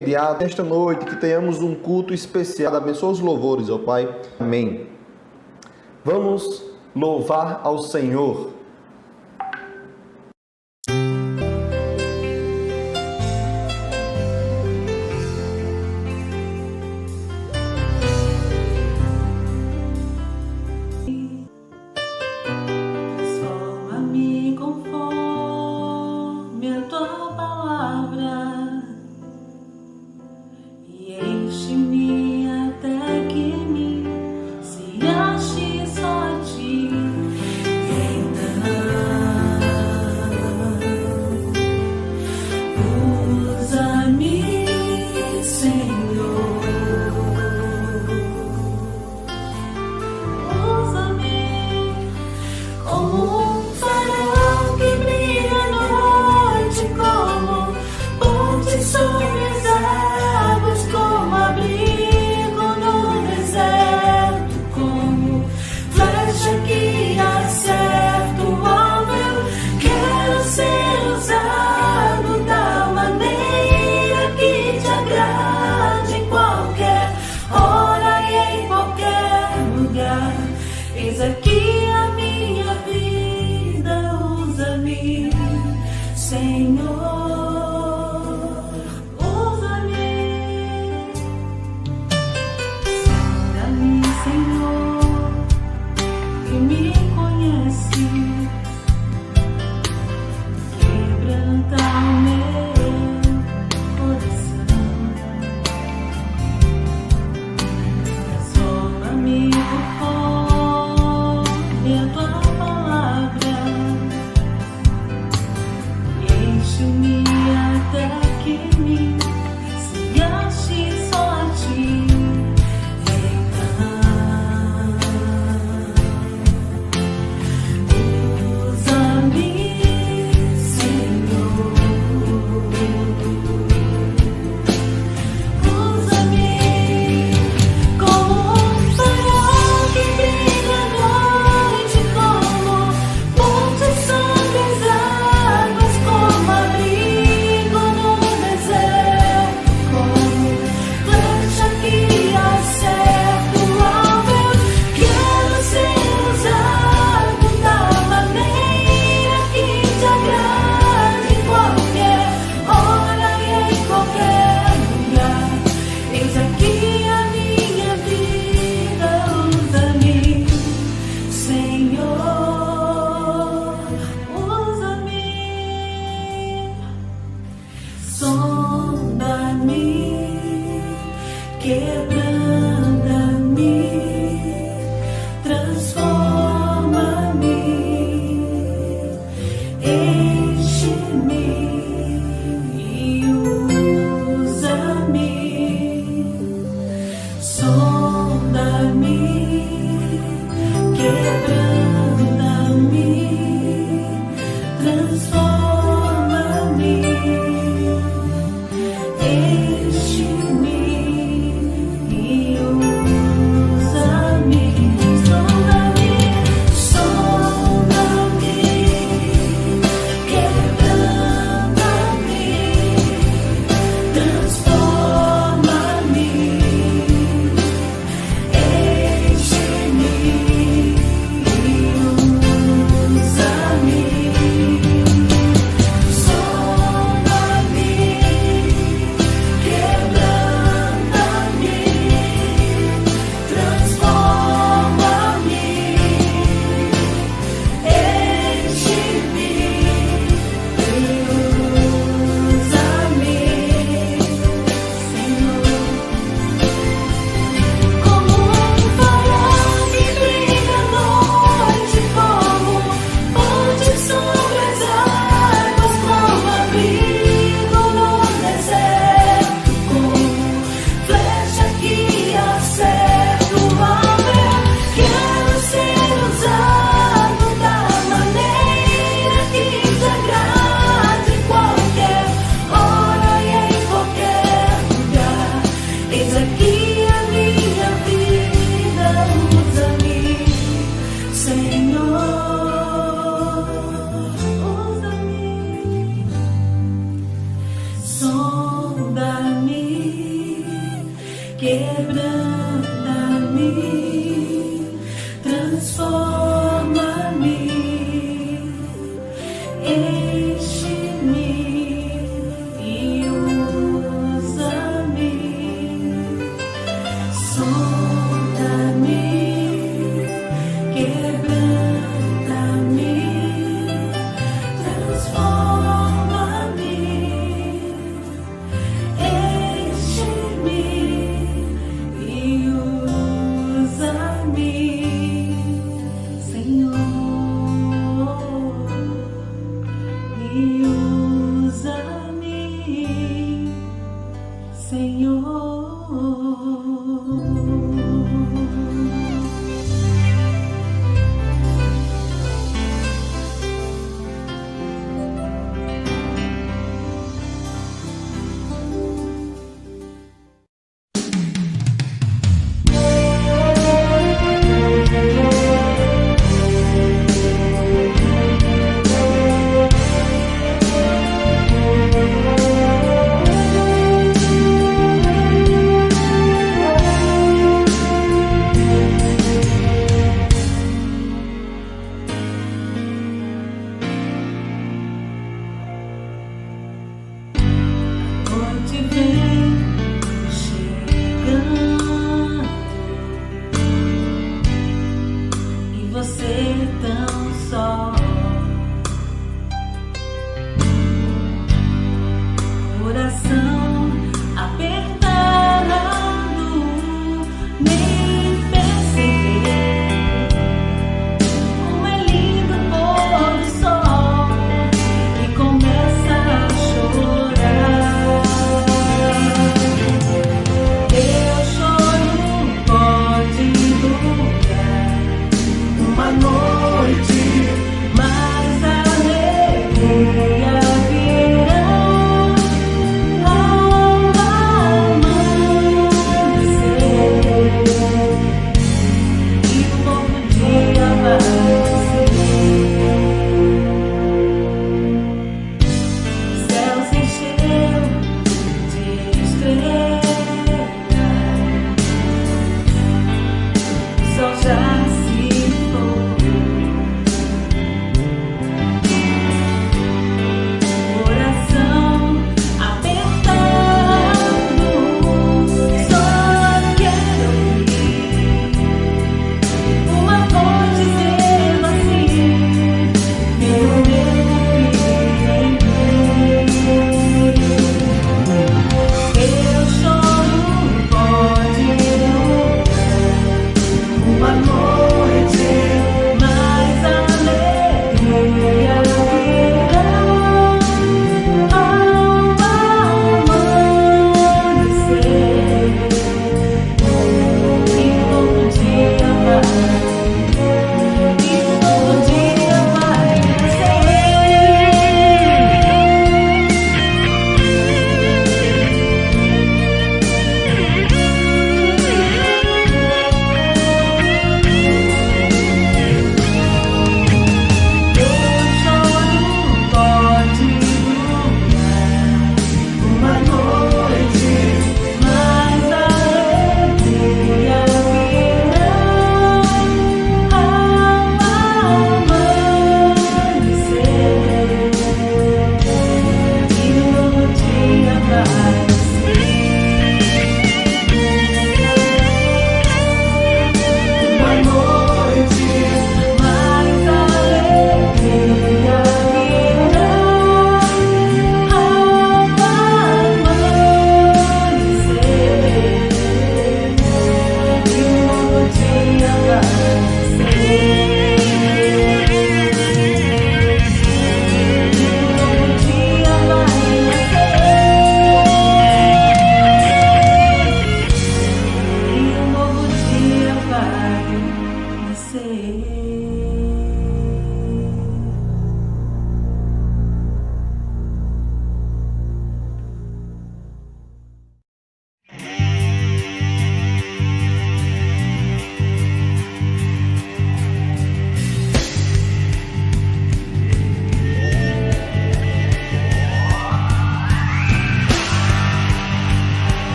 Nesta noite, que tenhamos um culto especial. Abençoa os louvores, ó Pai. Amém. Vamos louvar ao Senhor. quebranta-me, transforma-me, enche-me e usa-me, solta-me, quebranta-me, transforma-me, enche-me e usa-me, Senhor, e usa-me, Senhor.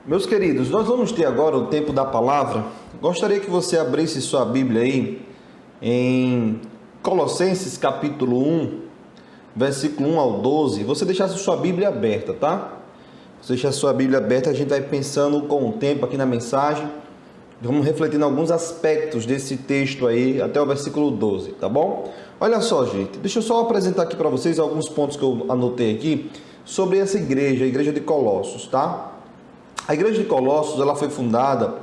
Meus queridos, nós vamos ter agora o tempo da palavra. Gostaria que você abrisse sua Bíblia aí em Colossenses capítulo 1, versículo 1 ao 12. Você deixasse sua Bíblia aberta, tá? Você deixar sua Bíblia aberta, a gente vai pensando com o tempo aqui na mensagem. Vamos refletindo alguns aspectos desse texto aí até o versículo 12, tá bom? Olha só, gente, deixa eu só apresentar aqui para vocês alguns pontos que eu anotei aqui sobre essa igreja, a igreja de Colossos, tá? A igreja de Colossos, ela foi fundada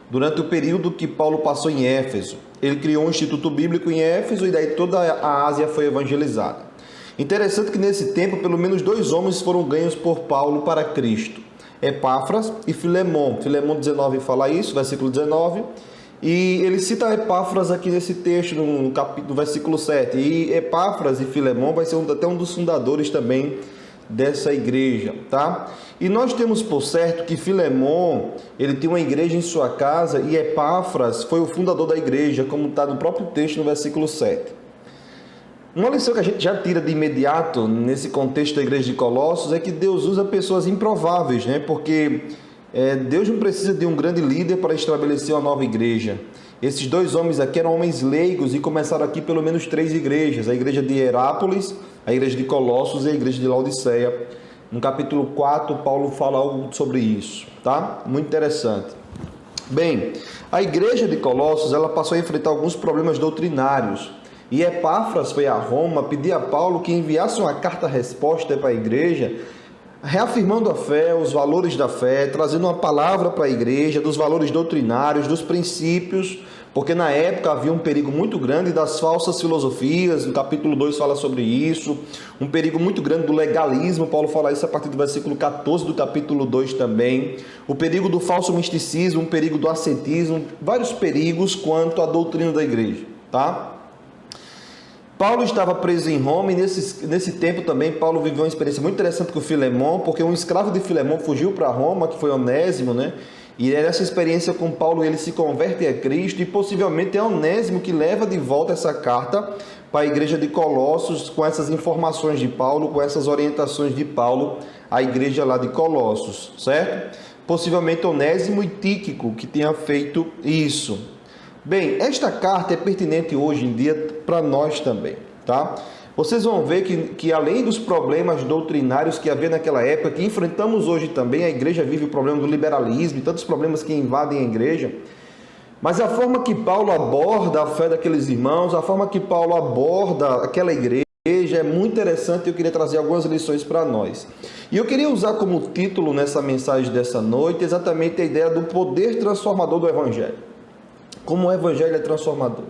durante o período que Paulo passou em Éfeso. Ele criou um instituto bíblico em Éfeso e daí toda a Ásia foi evangelizada. Interessante que nesse tempo, pelo menos 2 homens foram ganhos por Paulo para Cristo. Epáfras e Filemon. Filemon 19 fala isso, versículo 19. E ele cita Epáfras aqui nesse texto, no versículo 7. E Epáfras e Filemon vai ser até um dos fundadores também dessa igreja, tá? E nós temos por certo que Filemon, ele tem uma igreja em sua casa e Epáfras foi o fundador da igreja, como está no próprio texto no versículo 7. Uma lição que a gente já tira de imediato nesse contexto da igreja de Colossos é que Deus usa pessoas improváveis, né? Porque Deus não precisa de um grande líder para estabelecer uma nova igreja. Esses 2 homens aqui eram homens leigos e começaram aqui pelo menos 3 igrejas. A igreja de Herápolis, a igreja de Colossos e a igreja de Laodiceia. No capítulo 4, Paulo fala algo sobre isso, tá? Muito interessante. Bem, a igreja de Colossos, ela passou a enfrentar alguns problemas doutrinários. E Epáfras foi a Roma pedir a Paulo que enviasse uma carta-resposta para a igreja, reafirmando a fé, os valores da fé, trazendo uma palavra para a igreja, dos valores doutrinários, dos princípios, porque na época havia um perigo muito grande das falsas filosofias, no capítulo 2 fala sobre isso, um perigo muito grande do legalismo, Paulo fala isso a partir do versículo 14 do capítulo 2 também, o perigo do falso misticismo, um perigo do ascetismo, vários perigos quanto à doutrina da igreja, tá? Paulo estava preso em Roma e nesse tempo também Paulo viveu uma experiência muito interessante com Filemon, porque um escravo de Filemon fugiu para Roma, que foi Onésimo, né? E nessa experiência com Paulo ele se converte a Cristo e possivelmente é Onésimo que leva de volta essa carta para a igreja de Colossos com essas informações de Paulo, com essas orientações de Paulo à igreja lá de Colossos, certo? Possivelmente Onésimo e Tíquico que tenha feito isso. Bem, esta carta é pertinente hoje em dia para nós também, tá? Vocês vão ver que além dos problemas doutrinários que havia naquela época, que enfrentamos hoje também, a igreja vive o problema do liberalismo e tantos problemas que invadem a igreja, mas a forma que Paulo aborda a fé daqueles irmãos, a forma que Paulo aborda aquela igreja é muito interessante e eu queria trazer algumas lições para nós. E eu queria usar como título nessa mensagem dessa noite exatamente a ideia do poder transformador do Evangelho. Como o Evangelho é transformador.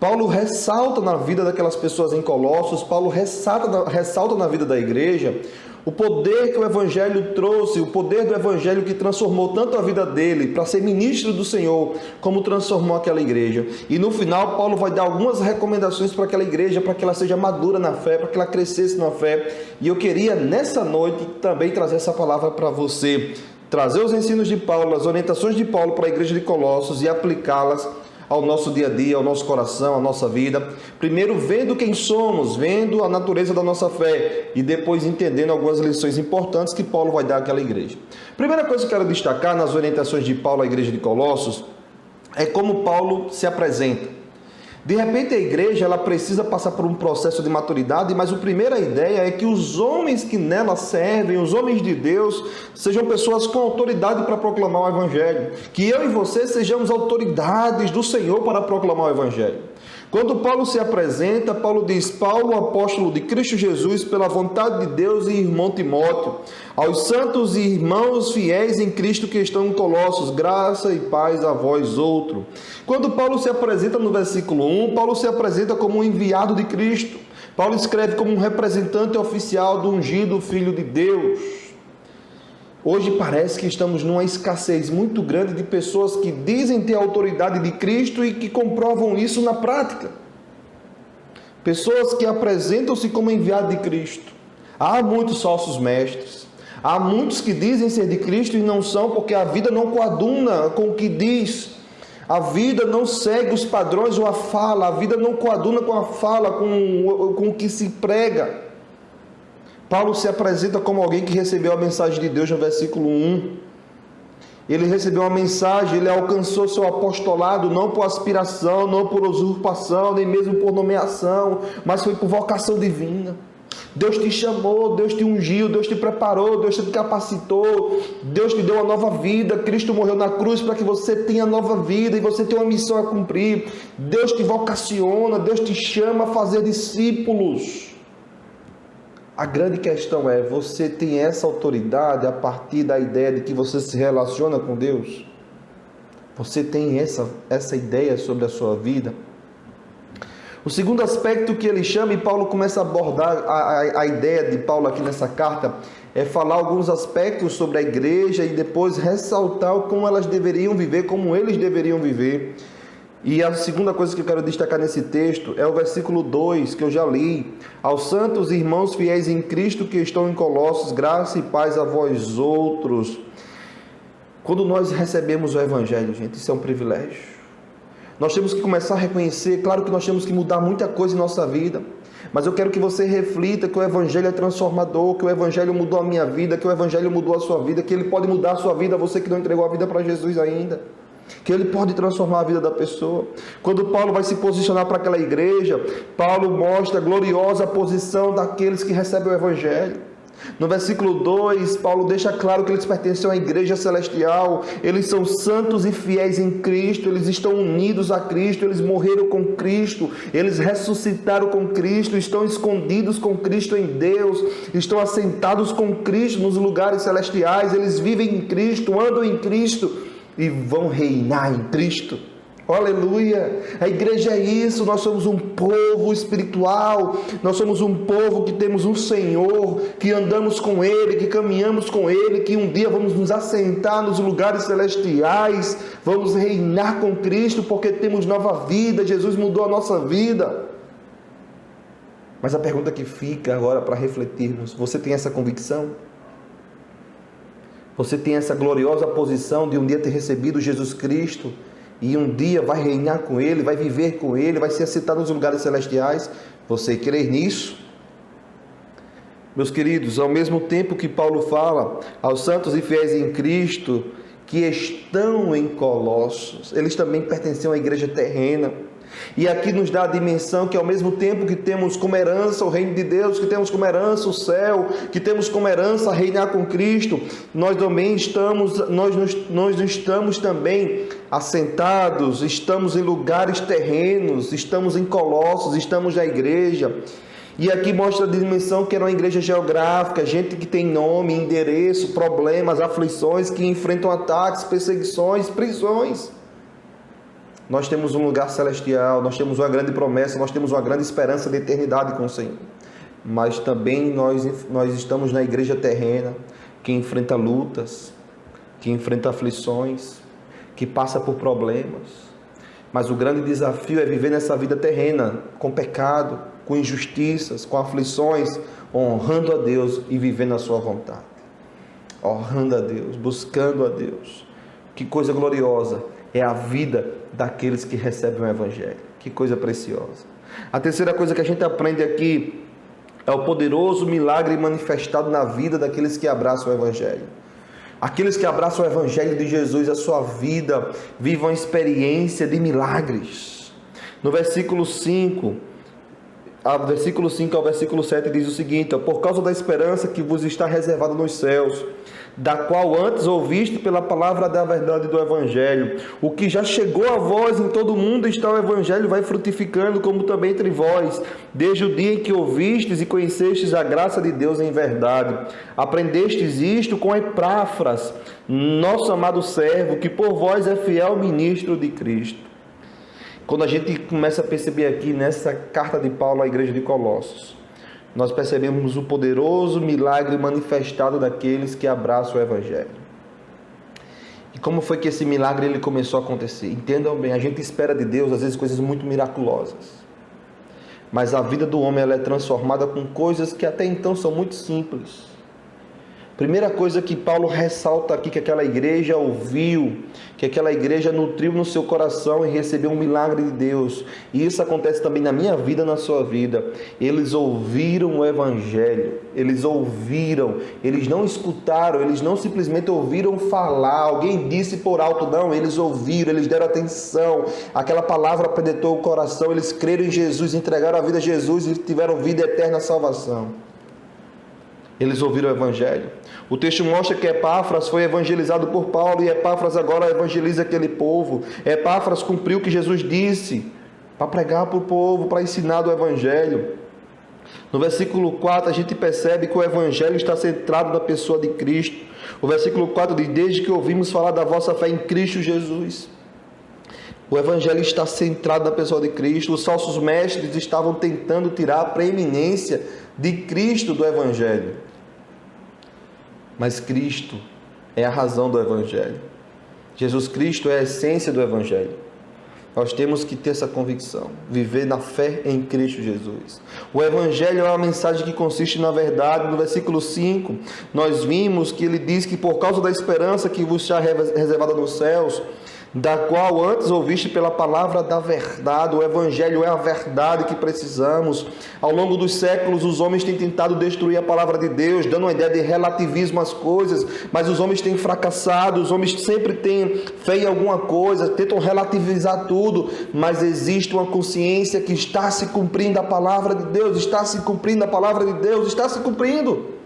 Paulo ressalta na vida daquelas pessoas em Colossos, Paulo ressalta na vida da igreja o poder que o Evangelho trouxe, o poder do Evangelho que transformou tanto a vida dele para ser ministro do Senhor, como transformou aquela igreja. E no final, Paulo vai dar algumas recomendações para aquela igreja, para que ela seja madura na fé, para que ela crescesse na fé. E eu queria, nessa noite, também trazer essa palavra para você, trazer os ensinos de Paulo, as orientações de Paulo para a igreja de Colossos e aplicá-las ao nosso dia a dia, ao nosso coração, à nossa vida. Primeiro vendo quem somos, vendo a natureza da nossa fé e depois entendendo algumas lições importantes que Paulo vai dar àquela igreja. Primeira coisa que eu quero destacar nas orientações de Paulo à igreja de Colossos é como Paulo se apresenta. De repente a igreja ela precisa passar por um processo de maturidade, mas a primeira ideia é que os homens que nela servem, os homens de Deus, sejam pessoas com autoridade para proclamar o Evangelho. Que eu e você sejamos autoridades do Senhor para proclamar o Evangelho. Quando Paulo se apresenta, Paulo diz: Paulo, apóstolo de Cristo Jesus, pela vontade de Deus, e irmão Timóteo, aos santos e irmãos fiéis em Cristo que estão em Colossos, graça e paz a vós outro. Quando Paulo se apresenta no versículo 1, Paulo se apresenta como um enviado de Cristo. Paulo escreve como um representante oficial do ungido Filho de Deus. Hoje parece que estamos numa escassez muito grande de pessoas que dizem ter a autoridade de Cristo e que comprovam isso na prática. Pessoas que apresentam-se como enviados de Cristo. Há muitos falsos mestres. Há muitos que dizem ser de Cristo e não são, porque a vida não coaduna com o que diz. A vida não segue os padrões ou a fala. A vida não coaduna com a fala, com o que se prega. Paulo se apresenta como alguém que recebeu a mensagem de Deus no versículo 1. Ele recebeu uma mensagem, ele alcançou seu apostolado não por aspiração, não por usurpação, nem mesmo por nomeação, mas foi por vocação divina. Deus te chamou, Deus te ungiu, Deus te preparou, Deus te capacitou, Deus te deu uma nova vida. Cristo morreu na cruz para que você tenha nova vida e você tenha uma missão a cumprir. Deus te vocaciona, Deus te chama a fazer discípulos. A grande questão é, você tem essa autoridade a partir da ideia de que você se relaciona com Deus? Você tem essa ideia sobre a sua vida? O segundo aspecto que ele chama, e Paulo começa a abordar a ideia de Paulo aqui nessa carta, é falar alguns aspectos sobre a igreja e depois ressaltar como elas deveriam viver, como eles deveriam viver. E a segunda coisa que eu quero destacar nesse texto é o versículo 2, que eu já li. Aos santos irmãos fiéis em Cristo que estão em Colossos, graça e paz a vós outros. Quando nós recebemos o Evangelho, gente, isso é um privilégio. Nós temos que começar a reconhecer, claro que nós temos que mudar muita coisa em nossa vida, mas eu quero que você reflita que o Evangelho é transformador, que o Evangelho mudou a minha vida, que o Evangelho mudou a sua vida, que ele pode mudar a sua vida, você que não entregou a vida para Jesus ainda, que ele pode transformar a vida da pessoa. Quando Paulo vai se posicionar para aquela igreja, Paulo mostra a gloriosa posição daqueles que recebem o Evangelho. No versículo 2, Paulo deixa claro que eles pertencem à igreja celestial, eles são santos e fiéis em Cristo, eles estão unidos a Cristo, eles morreram com Cristo, eles ressuscitaram com Cristo, estão escondidos com Cristo em Deus, estão assentados com Cristo nos lugares celestiais, eles vivem em Cristo, andam em Cristo e vão reinar em Cristo. Aleluia! A igreja é isso, nós somos um povo espiritual, nós somos um povo que temos um Senhor, que andamos com Ele, que caminhamos com Ele, que um dia vamos nos assentar nos lugares celestiais, vamos reinar com Cristo, porque temos nova vida, Jesus mudou a nossa vida. Mas a pergunta que fica agora para refletirmos, você tem essa convicção? Você tem essa gloriosa posição de um dia ter recebido Jesus Cristo, e um dia vai reinar com Ele, vai viver com Ele, vai se assentar nos lugares celestiais? Você crê nisso? Meus queridos, ao mesmo tempo que Paulo fala aos santos e fiéis em Cristo que estão em Colossos, eles também pertenciam à igreja terrena. E aqui nos dá a dimensão que ao mesmo tempo que temos como herança o reino de Deus, que temos como herança o céu, que temos como herança reinar com Cristo, nós também estamos também assentados, estamos em lugares terrenos, estamos em Colossos, estamos na igreja. E aqui mostra a dimensão que era uma igreja geográfica, gente que tem nome, endereço, problemas, aflições, que enfrentam ataques, perseguições, prisões. Nós temos um lugar celestial, nós temos uma grande promessa, nós temos uma grande esperança de eternidade com o Senhor. Mas também nós estamos na igreja terrena, que enfrenta lutas, que enfrenta aflições, que passa por problemas. Mas o grande desafio é viver nessa vida terrena, com pecado, com injustiças, com aflições, honrando a Deus e vivendo a sua vontade. Honrando a Deus, buscando a Deus. Que coisa gloriosa é a vida daqueles que recebem o Evangelho. Que coisa preciosa. A terceira coisa que a gente aprende aqui é o poderoso milagre manifestado na vida daqueles que abraçam o Evangelho. Aqueles que abraçam o Evangelho de Jesus, a sua vida, vivam a experiência de milagres. No versículo 5 ao versículo 7 diz o seguinte: por causa da esperança que vos está reservada nos céus, da qual antes ouviste pela palavra da verdade do Evangelho, o que já chegou a vós em todo o mundo está o Evangelho, vai frutificando, como também entre vós, desde o dia em que ouvistes e conhecestes a graça de Deus em verdade. Aprendestes isto com Epáfras, nosso amado servo, que por vós é fiel ministro de Cristo. Quando a gente começa a perceber aqui nessa carta de Paulo à igreja de Colossos, nós percebemos o poderoso milagre manifestado daqueles que abraçam o Evangelho. E como foi que esse milagre ele começou a acontecer? Entendam bem, a gente espera de Deus às vezes coisas muito miraculosas, mas a vida do homem ela é transformada com coisas que até então são muito simples. Primeira coisa que Paulo ressalta aqui, que aquela igreja ouviu, que aquela igreja nutriu no seu coração e recebeu um milagre de Deus. E isso acontece também na minha vida, na sua vida. Eles ouviram o Evangelho, eles ouviram, eles não escutaram, eles não simplesmente ouviram falar, alguém disse por alto, não, eles ouviram, eles deram atenção, aquela palavra penetrou o coração, eles creram em Jesus, entregaram a vida a Jesus e tiveram vida eterna, salvação. Eles ouviram o Evangelho. O texto mostra que Epáfras foi evangelizado por Paulo e Epáfras agora evangeliza aquele povo. Epáfras cumpriu o que Jesus disse para pregar para o povo, para ensinar do Evangelho. No versículo 4 a gente percebe que o Evangelho está centrado na pessoa de Cristo. O versículo 4 diz: desde que ouvimos falar da vossa fé em Cristo Jesus. O Evangelho está centrado na pessoa de Cristo. Os falsos mestres estavam tentando tirar a preeminência de Cristo do Evangelho. Mas Cristo é a razão do Evangelho. Jesus Cristo é a essência do Evangelho. Nós temos que ter essa convicção, viver na fé em Cristo Jesus. O Evangelho é uma mensagem que consiste na verdade. No versículo 5, nós vimos que ele diz que por causa da esperança que vos está reservada nos céus, da qual antes ouviste pela palavra da verdade. O Evangelho é a verdade que precisamos. Ao longo dos séculos, os homens têm tentado destruir a palavra de Deus, dando uma ideia de relativismo às coisas, mas os homens têm fracassado, os homens sempre têm fé em alguma coisa, tentam relativizar tudo, mas existe uma consciência que está se cumprindo a palavra de Deus, está se cumprindo a palavra de Deus, está se cumprindo.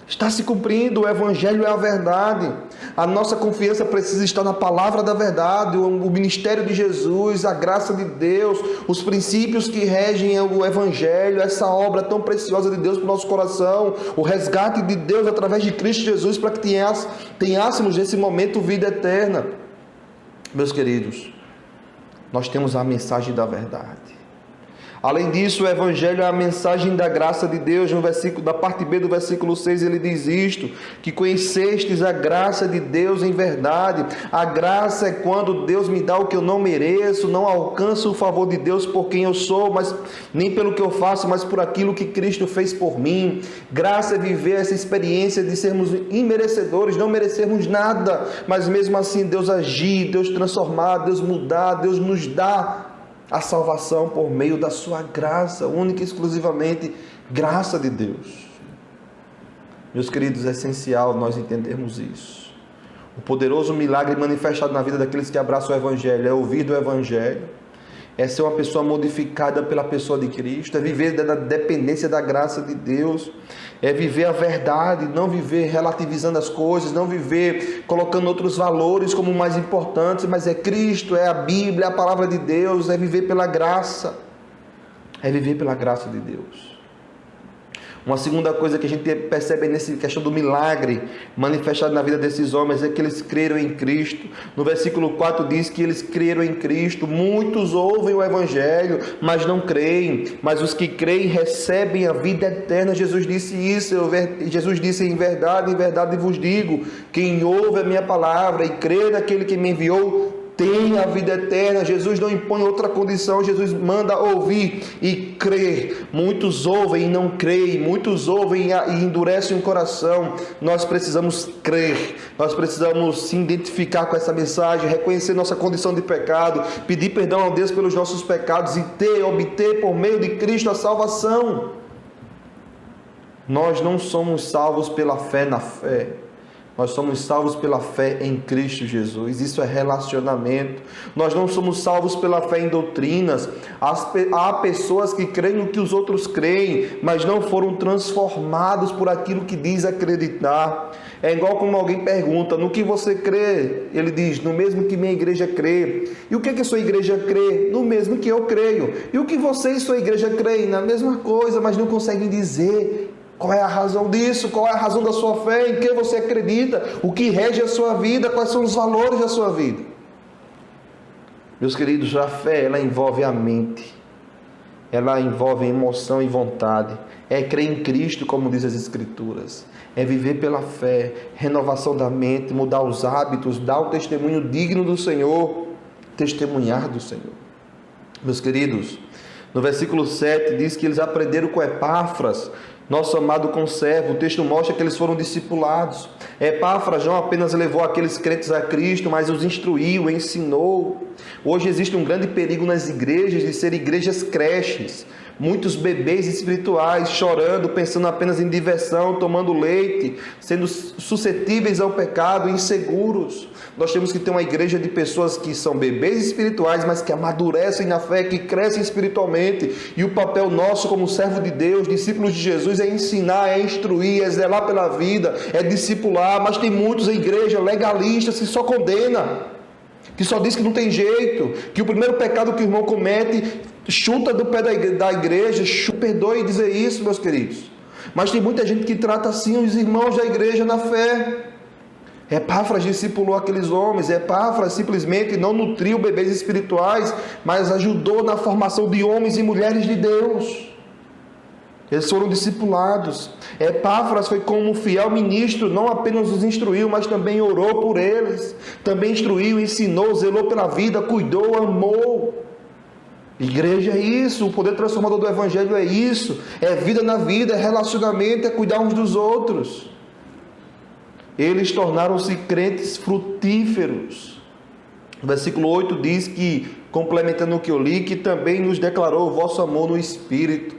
Está se cumprindo, o Evangelho é a verdade. A nossa confiança precisa estar na palavra da verdade, o ministério de Jesus, a graça de Deus, os princípios que regem o Evangelho, essa obra tão preciosa de Deus para o nosso coração, o resgate de Deus através de Cristo Jesus, para que tenhássemos nesse momento vida eterna. Meus queridos, nós temos a mensagem da verdade. Além disso, o Evangelho é a mensagem da graça de Deus. No versículo, da parte B do versículo 6, ele diz isto: que conhecestes a graça de Deus em verdade. A graça é quando Deus me dá o que eu não mereço, não alcanço o favor de Deus por quem eu sou, mas nem pelo que eu faço, mas por aquilo que Cristo fez por mim. Graça é viver essa experiência de sermos imerecedores, não merecermos nada, mas mesmo assim Deus agir, Deus transformar, Deus mudar, Deus nos dá a salvação por meio da sua graça, única e exclusivamente graça de Deus. Meus queridos, é essencial nós entendermos isso. O poderoso milagre manifestado na vida daqueles que abraçam o Evangelho é ouvir do Evangelho, é ser uma pessoa modificada pela pessoa de Cristo, é viver da dependência da graça de Deus, é viver a verdade, não viver relativizando as coisas, não viver colocando outros valores como mais importantes, mas é Cristo, é a Bíblia, é a palavra de Deus, é viver pela graça, é viver pela graça de Deus. Uma segunda coisa que a gente percebe nessa questão do milagre manifestado na vida desses homens é que eles creram em Cristo. No versículo 4 diz que eles creram em Cristo. Muitos ouvem o Evangelho, mas não creem. Mas os que creem recebem a vida eterna. Jesus disse isso. Jesus disse: em verdade vos digo, quem ouve a minha palavra e crê naquele que me enviou, tem a vida eterna. Jesus não impõe outra condição, Jesus manda ouvir e crer. Muitos ouvem e não creem, muitos ouvem e endurecem o coração. Nós precisamos crer, nós precisamos se identificar com essa mensagem, reconhecer nossa condição de pecado, pedir perdão a Deus pelos nossos pecados e obter por meio de Cristo a salvação. Nós não somos salvos pela fé na fé. Nós somos salvos pela fé em Cristo Jesus. Isso é relacionamento. Nós não somos salvos pela fé em doutrinas. Há pessoas que creem no que os outros creem, mas não foram transformados por aquilo que diz acreditar. É igual como alguém pergunta: no que você crê? Ele diz: no mesmo que minha igreja crê. E o que a sua igreja crê? No mesmo que eu creio. E o que você e sua igreja creem? Na mesma coisa, mas não conseguem dizer qual é a razão disso, qual é a razão da sua fé, em que você acredita, o que rege a sua vida, quais são os valores da sua vida. Meus queridos, a fé, ela envolve a mente, ela envolve emoção e vontade, é crer em Cristo, como diz as Escrituras, é viver pela fé, renovação da mente, mudar os hábitos, dar o testemunho digno do Senhor, testemunhar do Senhor. Meus queridos, No versículo 7 diz que eles aprenderam com Epáfras, nosso amado conservo. O texto mostra que eles foram discipulados. Epáfras não apenas levou aqueles crentes a Cristo, mas os instruiu, ensinou. Hoje existe um grande perigo nas igrejas de ser igrejas creches. Muitos bebês espirituais chorando, pensando apenas em diversão, tomando leite, sendo suscetíveis ao pecado, inseguros. Nós temos que ter uma igreja de pessoas que são bebês espirituais, mas que amadurecem na fé, que crescem espiritualmente. E o papel nosso como servo de Deus, discípulos de Jesus, é ensinar, é instruir, é zelar pela vida, é discipular. Mas tem muitos em igreja legalistas que só condena, que só diz que não tem jeito, que o primeiro pecado que o irmão comete, chuta do pé da igreja. Perdoe dizer isso, meus queridos. Mas tem muita gente que trata assim os irmãos da igreja na fé. Epáfras discipulou aqueles homens. Epáfras simplesmente não nutriu bebês espirituais, mas ajudou na formação de homens e mulheres de Deus. Eles foram discipulados. Epáfras foi como um fiel ministro, não apenas os instruiu, mas também orou por eles. Também instruiu, ensinou, zelou pela vida, cuidou, amou. Igreja é isso, o poder transformador do Evangelho é isso. É vida na vida, é relacionamento, é cuidar uns dos outros. Eles tornaram-se crentes frutíferos. O versículo 8 diz que, complementando o que eu li, que também nos declarou o vosso amor no Espírito.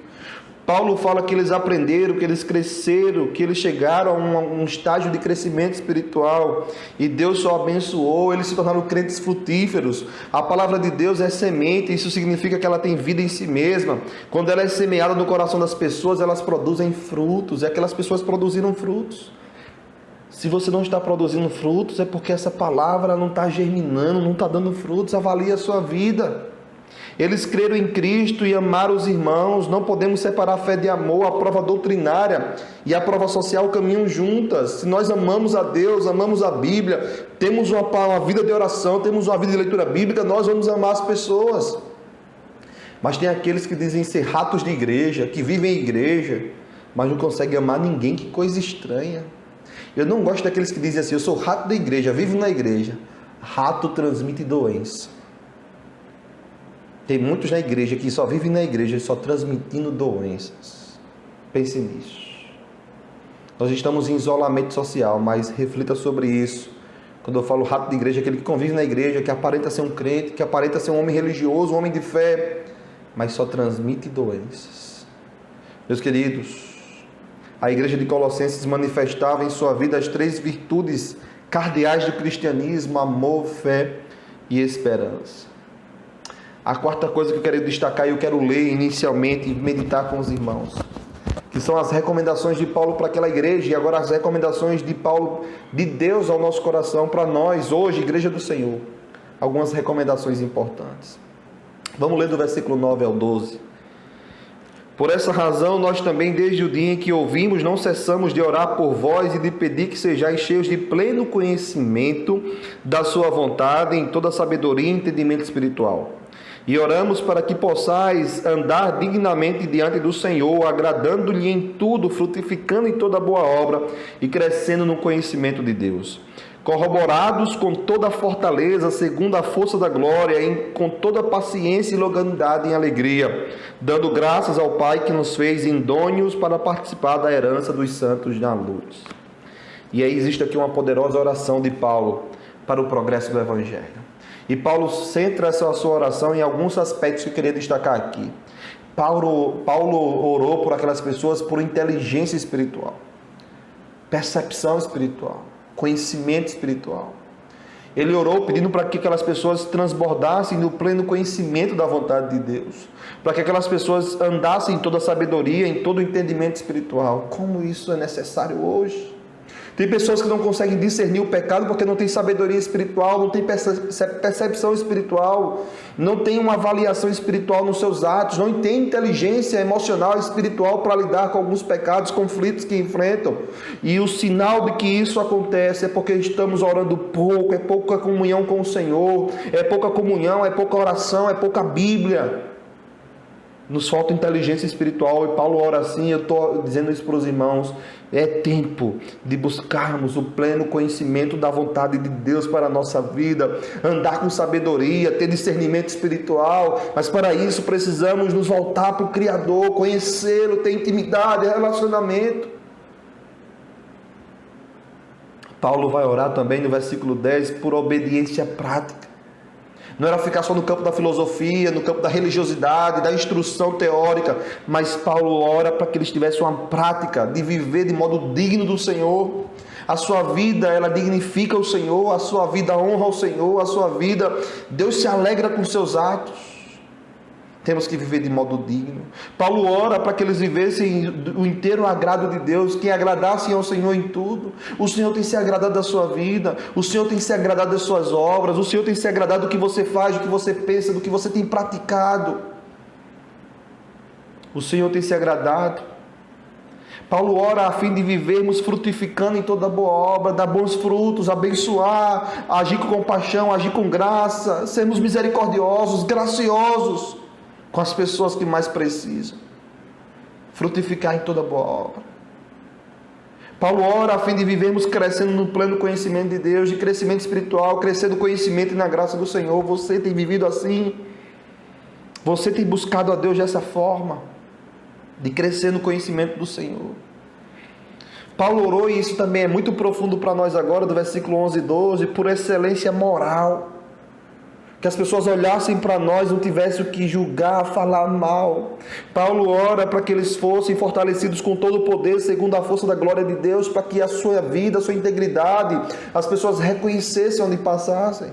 Paulo fala que eles aprenderam, que eles cresceram, que eles chegaram a um estágio de crescimento espiritual e Deus só abençoou, eles se tornaram crentes frutíferos. A palavra de Deus é semente, isso significa que ela tem vida em si mesma. Quando ela é semeada no coração das pessoas, elas produzem frutos, e aquelas pessoas produziram frutos. Se você não está produzindo frutos, é porque essa palavra não está germinando, não está dando frutos. Avalie a sua vida. Eles creram em Cristo e amaram os irmãos. Não podemos separar a fé de amor. A prova doutrinária e a prova social caminham juntas. Se nós amamos a Deus, amamos a Bíblia, temos uma vida de oração, temos uma vida de leitura bíblica, nós vamos amar as pessoas. Mas tem aqueles que dizem ser ratos de igreja, que vivem em igreja, mas não conseguem amar ninguém. Que coisa estranha. Eu não gosto daqueles que dizem assim: eu sou rato da igreja, vivo na igreja. Rato transmite doença. Tem muitos na igreja que só vivem na igreja, só transmitindo doenças. Pense nisso. Nós estamos em isolamento social, mas reflita sobre isso. Quando eu falo rato de igreja, aquele que convive na igreja, que aparenta ser um crente, que aparenta ser um homem religioso, um homem de fé, mas só transmite doenças. Meus queridos, a igreja de Colossenses manifestava em sua vida as 3 virtudes cardeais do cristianismo: amor, fé e esperança. A quarta coisa que eu quero destacar e eu quero ler inicialmente e meditar com os irmãos, que são as recomendações de Paulo para aquela igreja, e agora as recomendações de Paulo, de Deus ao nosso coração, para nós hoje, igreja do Senhor. Algumas recomendações importantes. Vamos ler do versículo 9 ao 12. Por essa razão, nós também, desde o dia em que ouvimos, não cessamos de orar por vós e de pedir que sejais cheios de pleno conhecimento da sua vontade, em toda sabedoria e entendimento espiritual. E oramos para que possais andar dignamente diante do Senhor, agradando-lhe em tudo, frutificando em toda boa obra e crescendo no conhecimento de Deus. Corroborados com toda a fortaleza, segundo a força da glória, com toda a paciência e longanimidade em alegria, dando graças ao Pai que nos fez idôneos para participar da herança dos santos na luz. E aí existe aqui uma poderosa oração de Paulo para o progresso do Evangelho. E Paulo centra essa sua oração em alguns aspectos que eu queria destacar aqui. Paulo orou por aquelas pessoas por inteligência espiritual, percepção espiritual, conhecimento espiritual. Ele orou pedindo para que aquelas pessoas transbordassem no pleno conhecimento da vontade de Deus, para que aquelas pessoas andassem em toda a sabedoria, em todo o entendimento espiritual. Como isso é necessário hoje? Tem pessoas que não conseguem discernir o pecado porque não tem sabedoria espiritual, não tem percepção espiritual, não tem uma avaliação espiritual nos seus atos, não tem inteligência emocional e espiritual para lidar com alguns pecados, conflitos que enfrentam. E o sinal de que isso acontece é porque estamos orando pouco, é pouca comunhão com o Senhor, é pouca comunhão, é pouca oração, é pouca Bíblia. Nos falta inteligência espiritual, e Paulo ora assim. Eu estou dizendo isso para os irmãos: é tempo de buscarmos o pleno conhecimento da vontade de Deus para a nossa vida, andar com sabedoria, ter discernimento espiritual, mas para isso precisamos nos voltar para o Criador, conhecê-lo, ter intimidade, relacionamento. Paulo vai orar também no versículo 10 por obediência prática. Não era ficar só no campo da filosofia, no campo da religiosidade, da instrução teórica, mas Paulo ora para que eles tivessem uma prática de viver de modo digno do Senhor. A sua vida, ela dignifica o Senhor, a sua vida honra o Senhor, a sua vida, Deus se alegra com seus atos. Temos que viver de modo digno. Paulo ora para que eles vivessem o inteiro agrado de Deus, que agradassem ao Senhor em tudo. O Senhor tem se agradado da sua vida, o Senhor tem se agradado das suas obras, o Senhor tem se agradado do que você faz, do que você pensa, do que você tem praticado. O Senhor tem se agradado. Paulo ora a fim de vivermos frutificando em toda boa obra, dar bons frutos, abençoar, agir com compaixão, agir com graça, sermos misericordiosos, graciosos com as pessoas que mais precisam, frutificar em toda boa obra. Paulo ora a fim de vivermos crescendo no pleno conhecimento de Deus, de crescimento espiritual, crescendo no conhecimento e na graça do Senhor. Você tem vivido assim? Você tem buscado a Deus dessa forma, de crescer no conhecimento do Senhor? Paulo orou, e isso também é muito profundo para nós agora, do versículo 11 e 12, por excelência moral. Que as pessoas olhassem para nós, não tivessem o que julgar, falar mal. Paulo ora para que eles fossem fortalecidos com todo o poder, segundo a força da glória de Deus, para que a sua vida, a sua integridade, as pessoas reconhecessem onde passassem.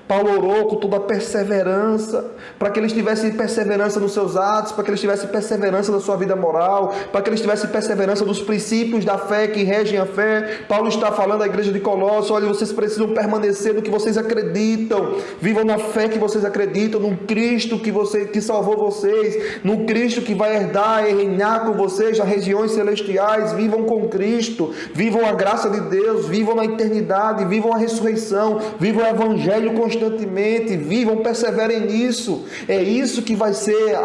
Paulo orou com toda a perseverança, para que eles tivessem perseverança nos seus atos, para que eles tivessem perseverança na sua vida moral, para que eles tivessem perseverança nos princípios da fé que regem a fé. Paulo está falando à igreja de Colossos: olha, vocês precisam permanecer no que vocês acreditam, vivam na fé que vocês acreditam, no Cristo que salvou vocês, no Cristo que vai herdar e reinar com vocês nas regiões celestiais. Vivam com Cristo, vivam a graça de Deus, vivam na eternidade, vivam a ressurreição, vivam o evangelho constantemente, vivam, perseverem nisso. É isso que vai ser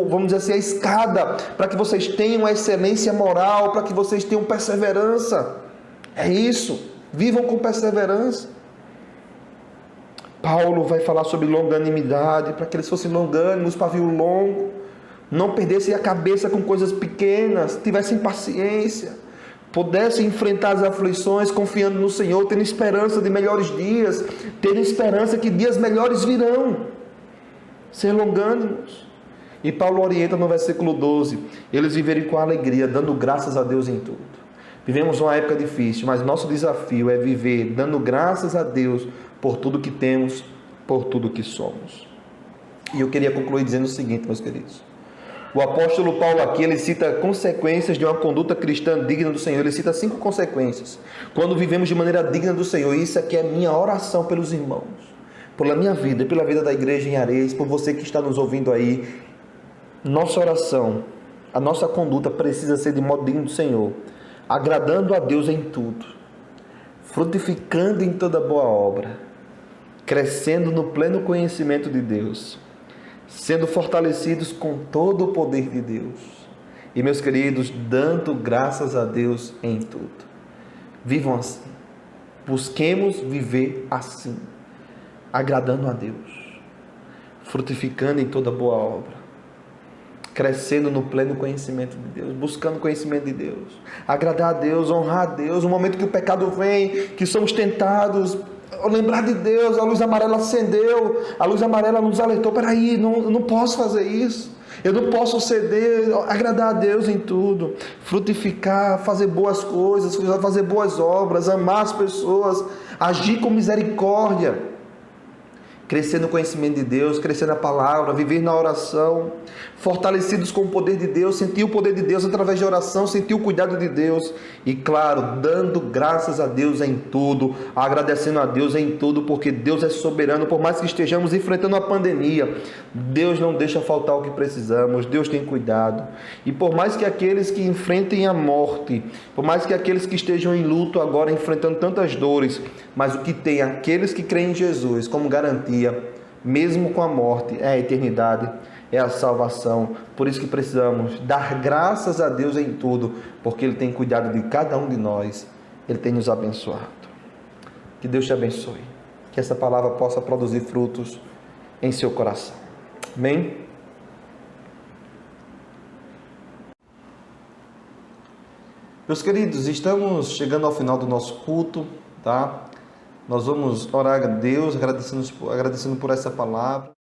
vamos dizer assim, a escada para que vocês tenham a excelência moral, para que vocês tenham perseverança. É isso, vivam com perseverança. Paulo vai falar sobre longanimidade, para que eles fossem longânimos, pavio longo, não perdessem a cabeça com coisas pequenas, tivessem paciência, pudessem enfrentar as aflições confiando no Senhor, tendo esperança de melhores dias, tendo esperança que dias melhores virão. Ser longânimos. E Paulo orienta no versículo 12, eles viverem com alegria, dando graças a Deus em tudo. Vivemos uma época difícil, mas nosso desafio é viver dando graças a Deus por tudo que temos, por tudo que somos. E eu queria concluir dizendo o seguinte, meus queridos: o apóstolo Paulo aqui, ele cita consequências de uma conduta cristã digna do Senhor. Ele cita 5 consequências quando vivemos de maneira digna do Senhor. E isso aqui é a minha oração pelos irmãos, pela minha vida e pela vida da igreja em Areias, por você que está nos ouvindo aí. Nossa oração, a nossa conduta precisa ser de modo digno do Senhor, agradando a Deus em tudo, frutificando em toda boa obra, crescendo no pleno conhecimento de Deus, sendo fortalecidos com todo o poder de Deus. E, meus queridos, dando graças a Deus em tudo. Vivam assim. Busquemos viver assim, agradando a Deus, frutificando em toda boa obra, crescendo no pleno conhecimento de Deus, buscando conhecimento de Deus, agradar a Deus, honrar a Deus. No momento que o pecado vem, que somos tentados, lembrar de Deus. A luz amarela acendeu, a luz amarela nos alertou: peraí, eu não posso fazer isso, eu não posso ceder. Agradar a Deus em tudo, frutificar, fazer boas coisas, fazer boas obras, amar as pessoas, agir com misericórdia, crescer no conhecimento de Deus, crescer na palavra, viver na oração, fortalecidos com o poder de Deus, sentir o poder de Deus através de oração, sentir o cuidado de Deus e, claro, dando graças a Deus em tudo, agradecendo a Deus em tudo, porque Deus é soberano. Por mais que estejamos enfrentando a pandemia, Deus não deixa faltar o que precisamos, Deus tem cuidado. E por mais que aqueles que enfrentem a morte, por mais que aqueles que estejam em luto agora, enfrentando tantas dores, mas o que tem aqueles que creem em Jesus como garantia, mesmo com a morte, é a eternidade, é a salvação. Por isso que precisamos dar graças a Deus em tudo, porque Ele tem cuidado de cada um de nós. Ele tem nos abençoado. Que Deus te abençoe. Que essa palavra possa produzir frutos em seu coração. Amém? Meus queridos, estamos chegando ao final do nosso culto, tá? Nós vamos orar a Deus, agradecendo por essa palavra.